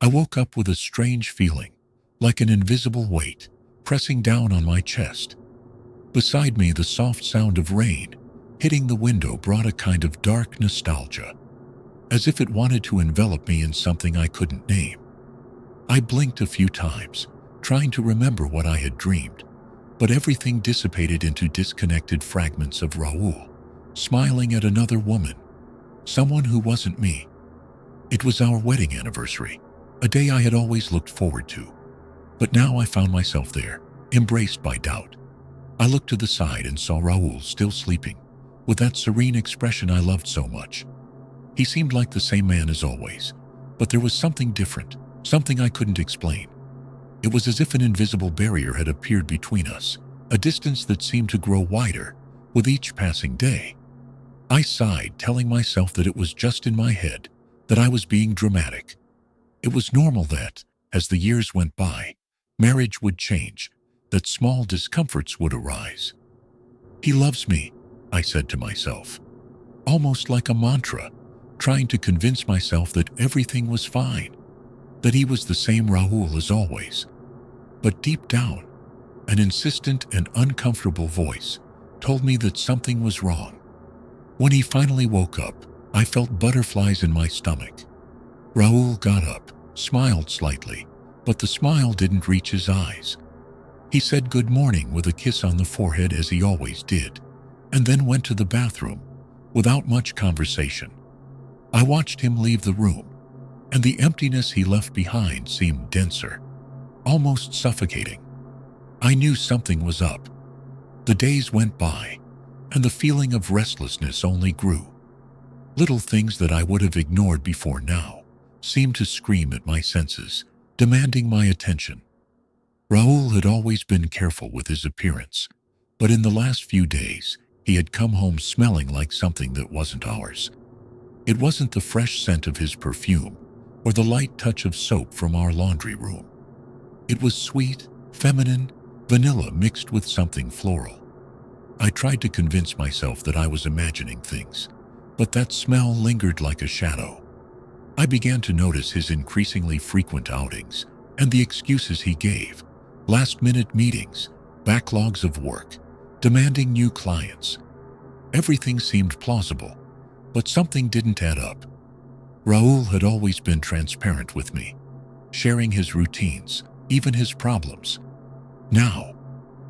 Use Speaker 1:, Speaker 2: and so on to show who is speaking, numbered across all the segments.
Speaker 1: I woke up with a strange feeling, like an invisible weight, pressing down on my chest. Beside me, the soft sound of rain hitting the window brought a kind of dark nostalgia, as if it wanted to envelop me in something I couldn't name. I blinked a few times, trying to remember what I had dreamed, but everything dissipated into disconnected fragments of Raoul, smiling at another woman, someone who wasn't me. It was our wedding anniversary, a day I had always looked forward to. But now I found myself there, embraced by doubt. I looked to the side and saw Raoul still sleeping, with that serene expression I loved so much. He seemed like the same man as always, but there was something different, something I couldn't explain. It was as if an invisible barrier had appeared between us, a distance that seemed to grow wider with each passing day. I sighed, telling myself that it was just in my head, that I was being dramatic. It was normal that, as the years went by, marriage would change, that small discomforts would arise. He loves me, I said to myself, almost like a mantra, trying to convince myself that everything was fine, that he was the same Raoul as always. But deep down, an insistent and uncomfortable voice told me that something was wrong. When he finally woke up, I felt butterflies in my stomach. Raoul got up, smiled slightly, but the smile didn't reach his eyes. He said good morning with a kiss on the forehead as he always did, and then went to the bathroom, without much conversation. I watched him leave the room, and the emptiness he left behind seemed denser, almost suffocating. I knew something was up. The days went by, and the feeling of restlessness only grew. Little things that I would have ignored before now seemed to scream at my senses, demanding my attention. Raoul had always been careful with his appearance, but in the last few days, he had come home smelling like something that wasn't ours. It wasn't the fresh scent of his perfume or the light touch of soap from our laundry room. It was sweet, feminine, vanilla mixed with something floral. I tried to convince myself that I was imagining things, but that smell lingered like a shadow. I began to notice his increasingly frequent outings and the excuses he gave, last-minute meetings, backlogs of work, demanding new clients. Everything seemed plausible, but something didn't add up. Raoul had always been transparent with me, sharing his routines, even his problems. Now,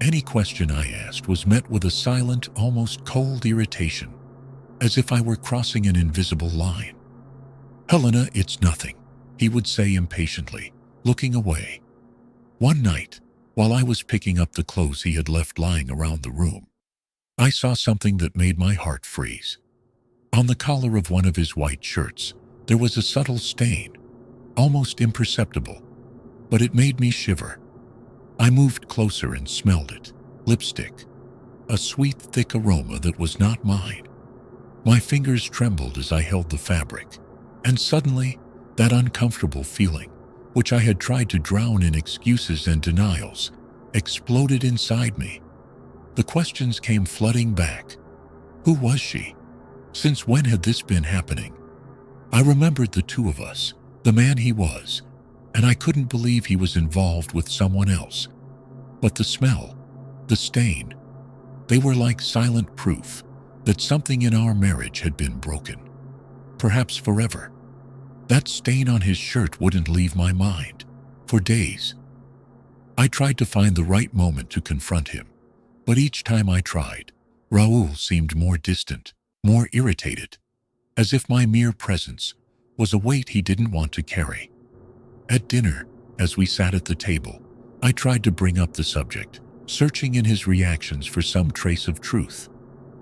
Speaker 1: any question I asked was met with a silent, almost cold irritation, as if I were crossing an invisible line. "Helena, it's nothing," he would say impatiently, looking away. One night, while I was picking up the clothes he had left lying around the room, I saw something that made my heart freeze. On the collar of one of his white shirts, there was a subtle stain, almost imperceptible, but it made me shiver. I moved closer and smelled it. Lipstick. A sweet, thick aroma that was not mine. My fingers trembled as I held the fabric, and suddenly, that uncomfortable feeling, which I had tried to drown in excuses and denials, exploded inside me. The questions came flooding back. Who was she? Since when had this been happening? I remembered the two of us, the man he was, and I couldn't believe he was involved with someone else. But the smell, the stain, they were like silent proof that something in our marriage had been broken, perhaps forever. That stain on his shirt wouldn't leave my mind for days. I tried to find the right moment to confront him, but each time I tried, Raoul seemed more distant, more irritated, as if my mere presence was a weight he didn't want to carry. At dinner, as we sat at the table, I tried to bring up the subject, searching in his reactions for some trace of truth,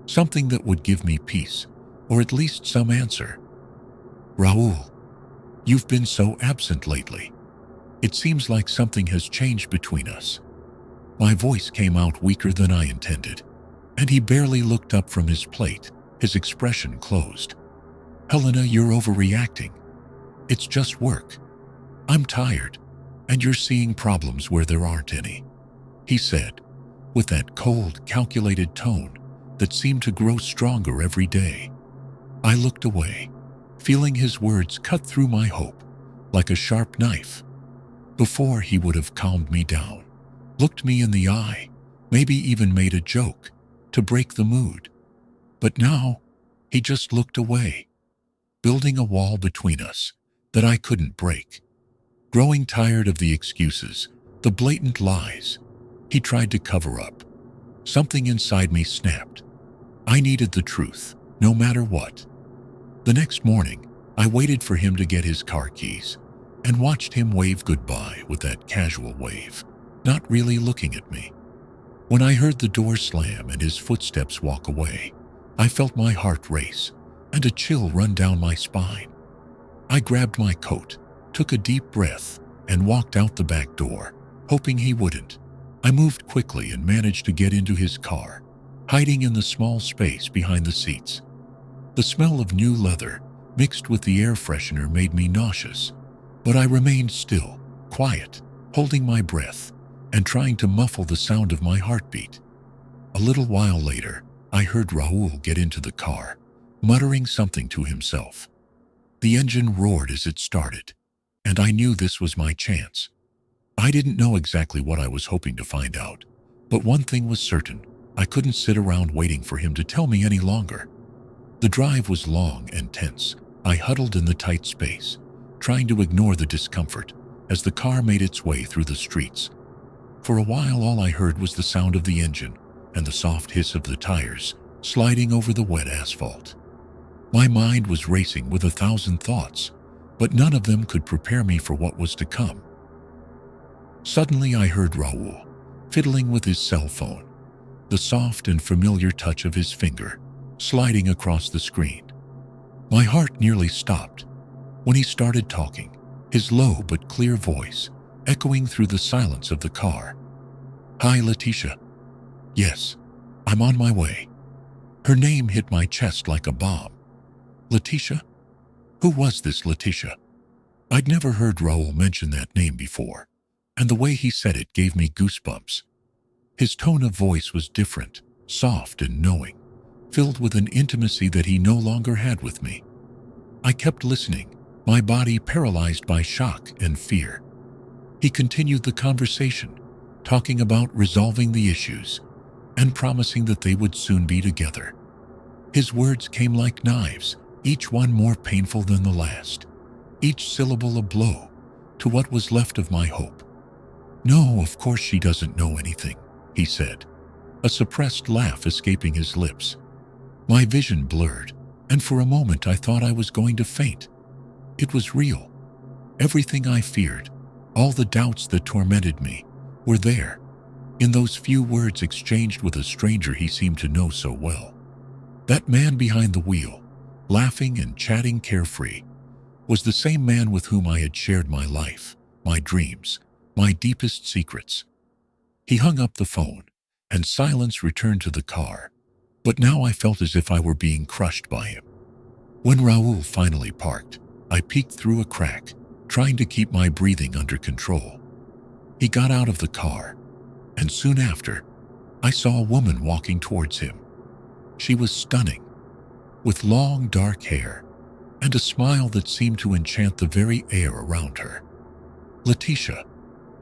Speaker 1: something that would give me peace, or at least some answer. "Raoul, you've been so absent lately. It seems like something has changed between us." My voice came out weaker than I intended, and he barely looked up from his plate, his expression closed. "Helena, you're overreacting. It's just work. I'm tired, and you're seeing problems where there aren't any," he said, with that cold, calculated tone that seemed to grow stronger every day. I looked away, feeling his words cut through my hope, like a sharp knife. Before, he would have calmed me down, looked me in the eye, maybe even made a joke to break the mood. But now, he just looked away, building a wall between us that I couldn't break. Growing tired of the excuses, the blatant lies he tried to cover up, something inside me snapped. I needed the truth, no matter what. The next morning, I waited for him to get his car keys and watched him wave goodbye with that casual wave, not really looking at me. When I heard the door slam and his footsteps walk away, I felt my heart race and a chill run down my spine. I grabbed my coat, took a deep breath, and walked out the back door, hoping he wouldn't. I moved quickly and managed to get into his car, hiding in the small space behind the seats. The smell of new leather mixed with the air freshener made me nauseous, but I remained still, quiet, holding my breath and trying to muffle the sound of my heartbeat. A little while later, I heard Raul get into the car, muttering something to himself. The engine roared as it started, and I knew this was my chance. I didn't know exactly what I was hoping to find out, but one thing was certain: I couldn't sit around waiting for him to tell me any longer. The drive was long and tense. I huddled in the tight space, trying to ignore the discomfort as the car made its way through the streets. For a while, all I heard was the sound of the engine and the soft hiss of the tires sliding over the wet asphalt. My mind was racing with 1,000 thoughts, but none of them could prepare me for what was to come. Suddenly, I heard Raul fiddling with his cell phone, the soft and familiar touch of his finger sliding across the screen. My heart nearly stopped when he started talking, his low but clear voice echoing through the silence of the car. "Hi, Letitia. Yes, I'm on my way." Her name hit my chest like a bomb. Letitia? Who was this Letitia? I'd never heard Raul mention that name before, and the way he said it gave me goosebumps. His tone of voice was different, soft and knowing, filled with an intimacy that he no longer had with me. I kept listening, my body paralyzed by shock and fear. He continued the conversation, talking about resolving the issues and promising that they would soon be together. His words came like knives, each one more painful than the last, each syllable a blow to what was left of my hope. "No, of course she doesn't know anything," he said, a suppressed laugh escaping his lips. My vision blurred, and for a moment I thought I was going to faint. It was real. Everything I feared, all the doubts that tormented me, were there, in those few words exchanged with a stranger he seemed to know so well. That man behind the wheel, laughing and chatting carefree, was the same man with whom I had shared my life, my dreams, my deepest secrets. He hung up the phone, and silence returned to the car, but now I felt as if I were being crushed by him. When Raul finally parked, I peeked through a crack, trying to keep my breathing under control. He got out of the car, and soon after, I saw a woman walking towards him. She was stunning, with long dark hair and a smile that seemed to enchant the very air around her. Letitia,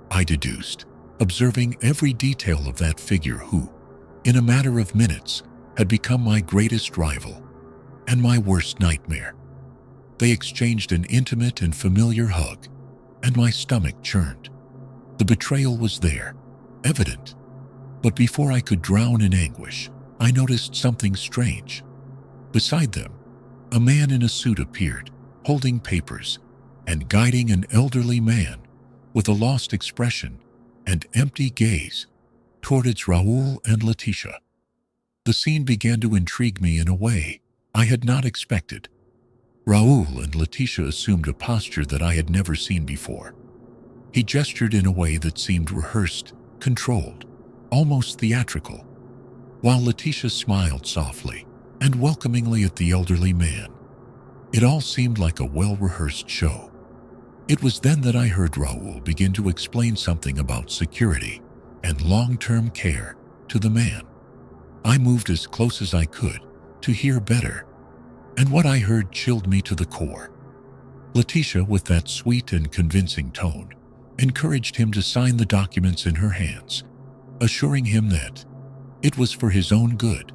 Speaker 1: I deduced, observing every detail of that figure who, in a matter of minutes, had become my greatest rival and my worst nightmare. They exchanged an intimate and familiar hug, and my stomach churned. The betrayal was there, evident, but before I could drown in anguish, I noticed something strange. Beside them, a man in a suit appeared, holding papers and guiding an elderly man with a lost expression and empty gaze towards Raul and Letitia. The scene began to intrigue me in a way I had not expected. Raul and Letitia assumed a posture that I had never seen before. He gestured in a way that seemed rehearsed, controlled, almost theatrical, while Letitia smiled softly and welcomingly at the elderly man. It all seemed like a well-rehearsed show. It was then that I heard Raul begin to explain something about security and long-term care to the man. I moved as close as I could to hear better, and what I heard chilled me to the core. Letitia, with that sweet and convincing tone, encouraged him to sign the documents in her hands, assuring him that it was for his own good.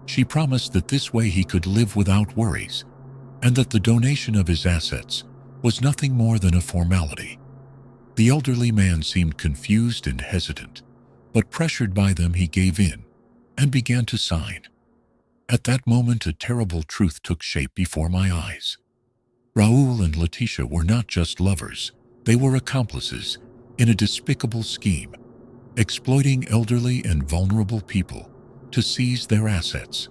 Speaker 1: She promised that this way he could live without worries, and that the donation of his assets was nothing more than a formality. The elderly man seemed confused and hesitant, but pressured by them he gave in and began to sign. At that moment, a terrible truth took shape before my eyes. Raoul and Letitia were not just lovers, they were accomplices in a despicable scheme, exploiting elderly and vulnerable people to seize their assets.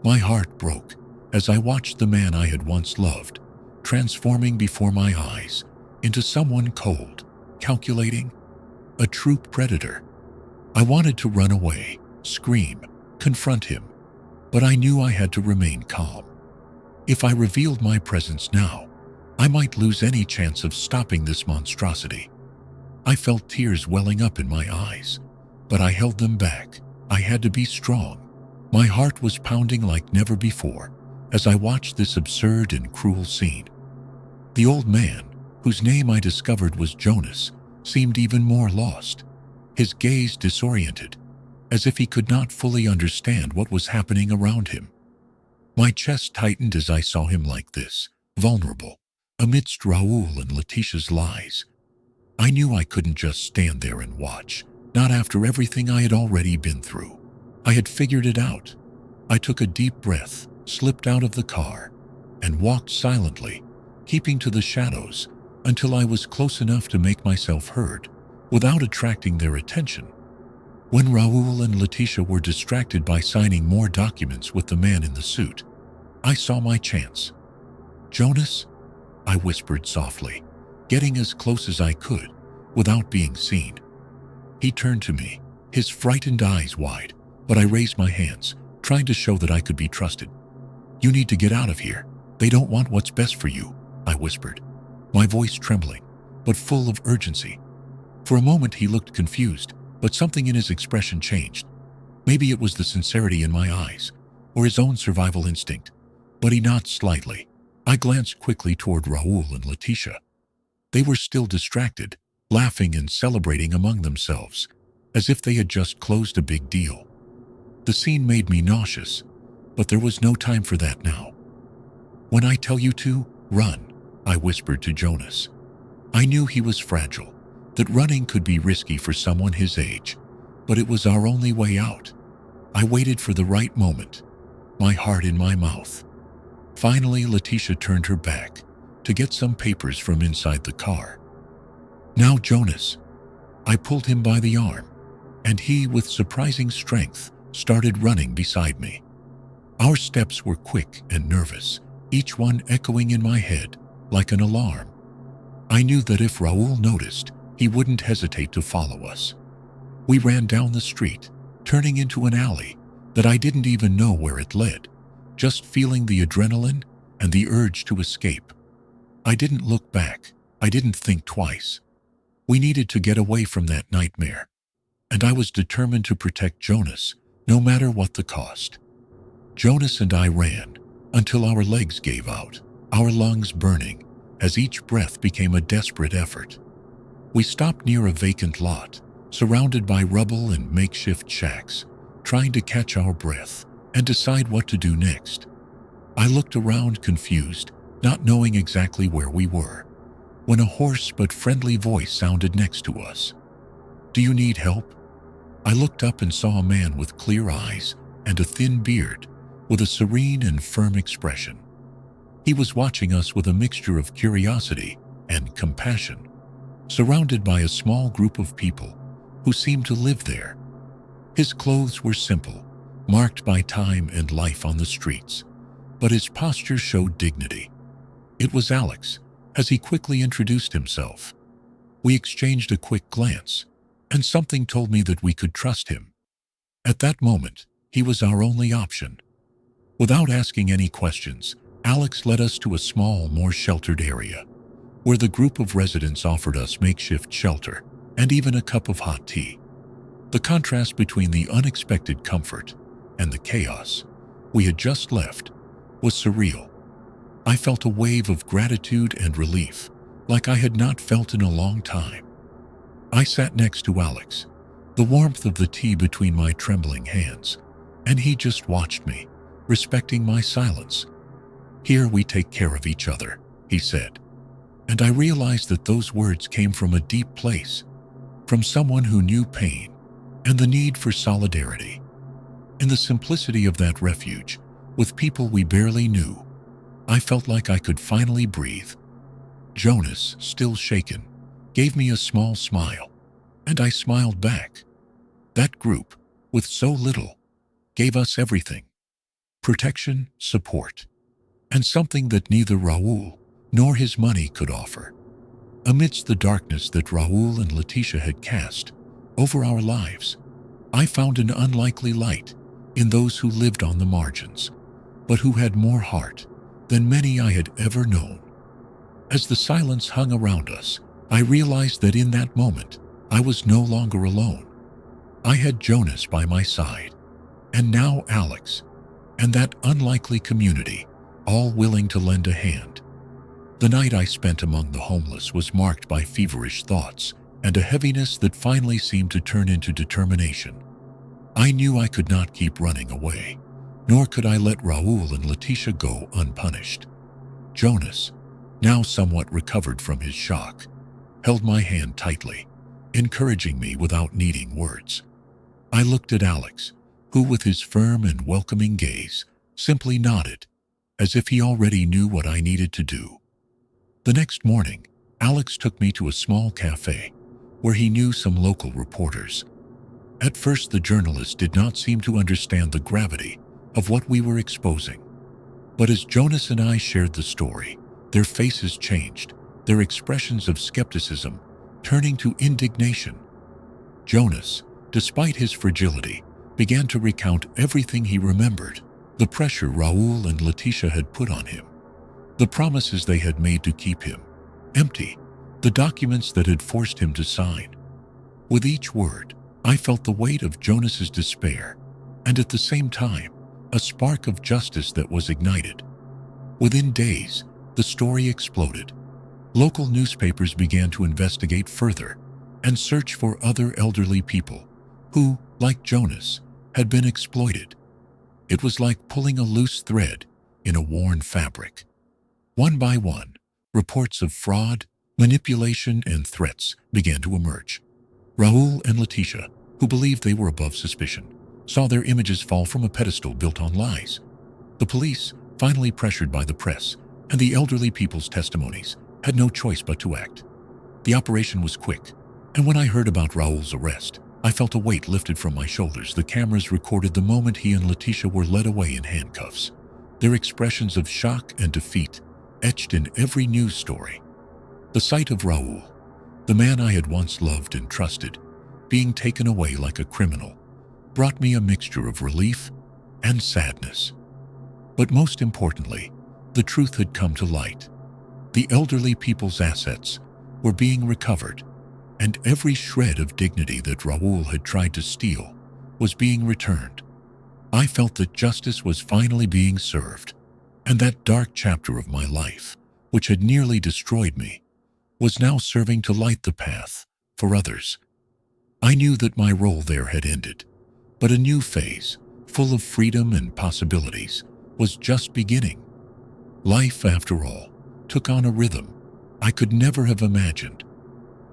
Speaker 1: My heart broke as I watched the man I had once loved transforming before my eyes into someone cold, calculating, a true predator. I wanted to run away, scream, confront him, but I knew I had to remain calm. If I revealed my presence now, I might lose any chance of stopping this monstrosity. I felt tears welling up in my eyes, but I held them back. I had to be strong. My heart was pounding like never before as I watched this absurd and cruel scene. The old man, whose name I discovered was Jonas, seemed even more lost, his gaze disoriented, as if he could not fully understand what was happening around him. My chest tightened as I saw him like this, vulnerable, amidst Raoul and Letitia's lies. I knew I couldn't just stand there and watch, not after everything I had already been through. I had figured it out. I took a deep breath, slipped out of the car, and walked silently, keeping to the shadows until I was close enough to make myself heard without attracting their attention. When Raoul and Letitia were distracted by signing more documents with the man in the suit, I saw my chance. "Jonas?" I whispered softly, getting as close as I could without being seen. He turned to me, his frightened eyes wide, but I raised my hands, trying to show that I could be trusted. "You need to get out of here. They don't want what's best for you," I whispered, my voice trembling, but full of urgency. For a moment he looked confused, but something in his expression changed. Maybe it was the sincerity in my eyes, or his own survival instinct, but he nodded slightly. I glanced quickly toward Raoul and Letitia. They were still distracted, laughing and celebrating among themselves, as if they had just closed a big deal. The scene made me nauseous, but there was no time for that now. "When I tell you to, run," I whispered to Jonas. I knew he was fragile, that running could be risky for someone his age, but it was our only way out. I waited for the right moment, my heart in my mouth. Finally, Letitia turned her back to get some papers from inside the car. "Now, Jonas." I pulled him by the arm, and he, with surprising strength, started running beside me. Our steps were quick and nervous, each one echoing in my head like an alarm. I knew that if Raoul noticed, he wouldn't hesitate to follow us. We ran down the street, turning into an alley that I didn't even know where it led, just feeling the adrenaline and the urge to escape. I didn't look back. I didn't think twice. We needed to get away from that nightmare, and I was determined to protect Jonas, no matter what the cost. Jonas and I ran until our legs gave out, our lungs burning, as each breath became a desperate effort. We stopped near a vacant lot, surrounded by rubble and makeshift shacks, trying to catch our breath and decide what to do next. I looked around confused, not knowing exactly where we were, when a hoarse but friendly voice sounded next to us. "Do you need help?" I looked up and saw a man with clear eyes and a thin beard, with a serene and firm expression. He was watching us with a mixture of curiosity and compassion, surrounded by a small group of people who seemed to live there. His clothes were simple, marked by time and life on the streets, but his posture showed dignity. It was Alex, as he quickly introduced himself. We exchanged a quick glance, and something told me that we could trust him. At that moment, he was our only option. Without asking any questions, Alex led us to a small, more sheltered area, where the group of residents offered us makeshift shelter and even a cup of hot tea. The contrast between the unexpected comfort and the chaos we had just left was surreal. I felt a wave of gratitude and relief, like I had not felt in a long time. I sat next to Alex, the warmth of the tea between my trembling hands, and he just watched me, respecting my silence. "Here we take care of each other," he said. And I realized that those words came from a deep place, from someone who knew pain and the need for solidarity. In the simplicity of that refuge, with people we barely knew, I felt like I could finally breathe. Jonas, still shaken, gave me a small smile, and I smiled back. That group, with so little, gave us everything: protection, support, and something that neither Raul nor his money could offer. Amidst the darkness that Raul and Letitia had cast over our lives, I found an unlikely light in those who lived on the margins, but who had more heart than many I had ever known. As the silence hung around us, I realized that in that moment, I was no longer alone. I had Jonas by my side, and now Alex, and that unlikely community, all willing to lend a hand. The night I spent among the homeless was marked by feverish thoughts and a heaviness that finally seemed to turn into determination. I knew I could not keep running away, nor could I let Raul and Letitia go unpunished. Jonas, now somewhat recovered from his shock, held my hand tightly, encouraging me without needing words. I looked at Alex, who with his firm and welcoming gaze simply nodded, as if he already knew what I needed to do. The next morning, Alex took me to a small cafe where he knew some local reporters. At first, the journalists did not seem to understand the gravity of what we were exposing. But as Jonas and I shared the story, their faces changed, their expressions of skepticism turning to indignation. Jonas, despite his fragility, began to recount everything he remembered: the pressure Raul and Letitia had put on him, the promises they had made to keep him empty, the documents that had forced him to sign. With each word, I felt the weight of Jonas's despair, and at the same time, a spark of justice that was ignited. Within days, the story exploded. Local newspapers began to investigate further and search for other elderly people who, like Jonas, had been exploited. It was like pulling a loose thread in a worn fabric. One by one, reports of fraud, manipulation, and threats began to emerge. Raul and Letitia, who believed they were above suspicion, saw their images fall from a pedestal built on lies. The police, finally pressured by the press and the elderly people's testimonies, had no choice but to act. The operation was quick, and when I heard about Raul's arrest, I felt a weight lifted from my shoulders. The cameras recorded the moment he and Letitia were led away in handcuffs, their expressions of shock and defeat etched in every news story. The sight of Raul, the man I had once loved and trusted, being taken away like a criminal, brought me a mixture of relief and sadness. But most importantly, the truth had come to light. The elderly people's assets were being recovered, and every shred of dignity that Raul had tried to steal was being returned. I felt that justice was finally being served, and that dark chapter of my life, which had nearly destroyed me, was now serving to light the path for others. I knew that my role there had ended, but a new phase, full of freedom and possibilities, was just beginning. Life, after all, took on a rhythm I could never have imagined.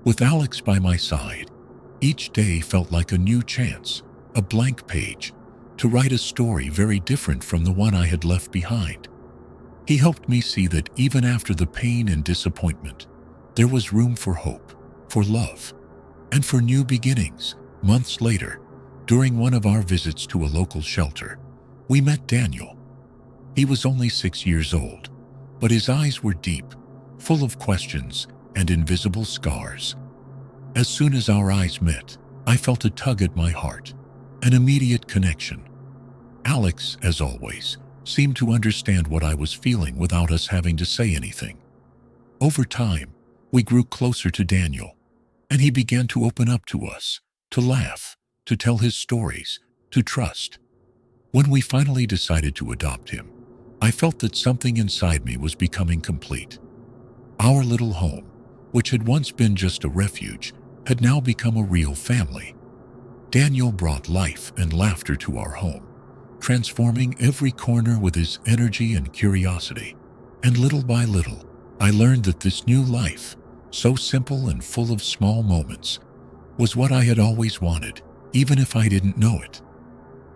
Speaker 1: With Alex by my side, each day felt like a new chance, a blank page, to write a story very different from the one I had left behind. He helped me see that even after the pain and disappointment, there was room for hope, for love, and for new beginnings. Months later, during one of our visits to a local shelter, we met Daniel. He was only 6 years old, but his eyes were deep, full of questions and invisible scars. As soon as our eyes met, I felt a tug at my heart, an immediate connection. Alex, as always, seemed to understand what I was feeling without us having to say anything. Over time, we grew closer to Daniel, and he began to open up to us, to laugh, to tell his stories, to trust. When we finally decided to adopt him, I felt that something inside me was becoming complete. Our little home, which had once been just a refuge, had now become a real family. Daniel brought life and laughter to our home, transforming every corner with his energy and curiosity. And little by little, I learned that this new life, so simple and full of small moments, was what I had always wanted, even if I didn't know it.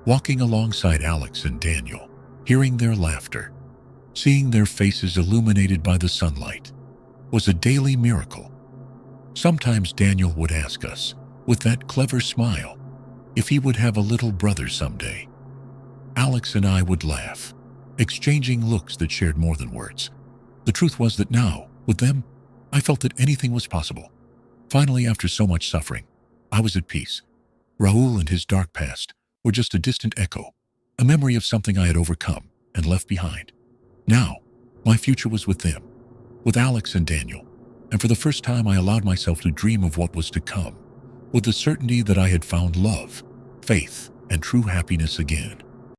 Speaker 1: Walking alongside Alex and Daniel, hearing their laughter, seeing their faces illuminated by the sunlight, was a daily miracle. Sometimes Daniel would ask us, with that clever smile, if he would have a little brother someday. Alex and I would laugh, exchanging looks that shared more than words. The truth was that now, with them, I felt that anything was possible. Finally, after so much suffering, I was at peace. Raoul and his dark past were just a distant echo, a memory of something I had overcome and left behind. Now, my future was with them, with Alex and Daniel, and for the first time I allowed myself to dream of what was to come, with the certainty that I had found love, faith, and true happiness again.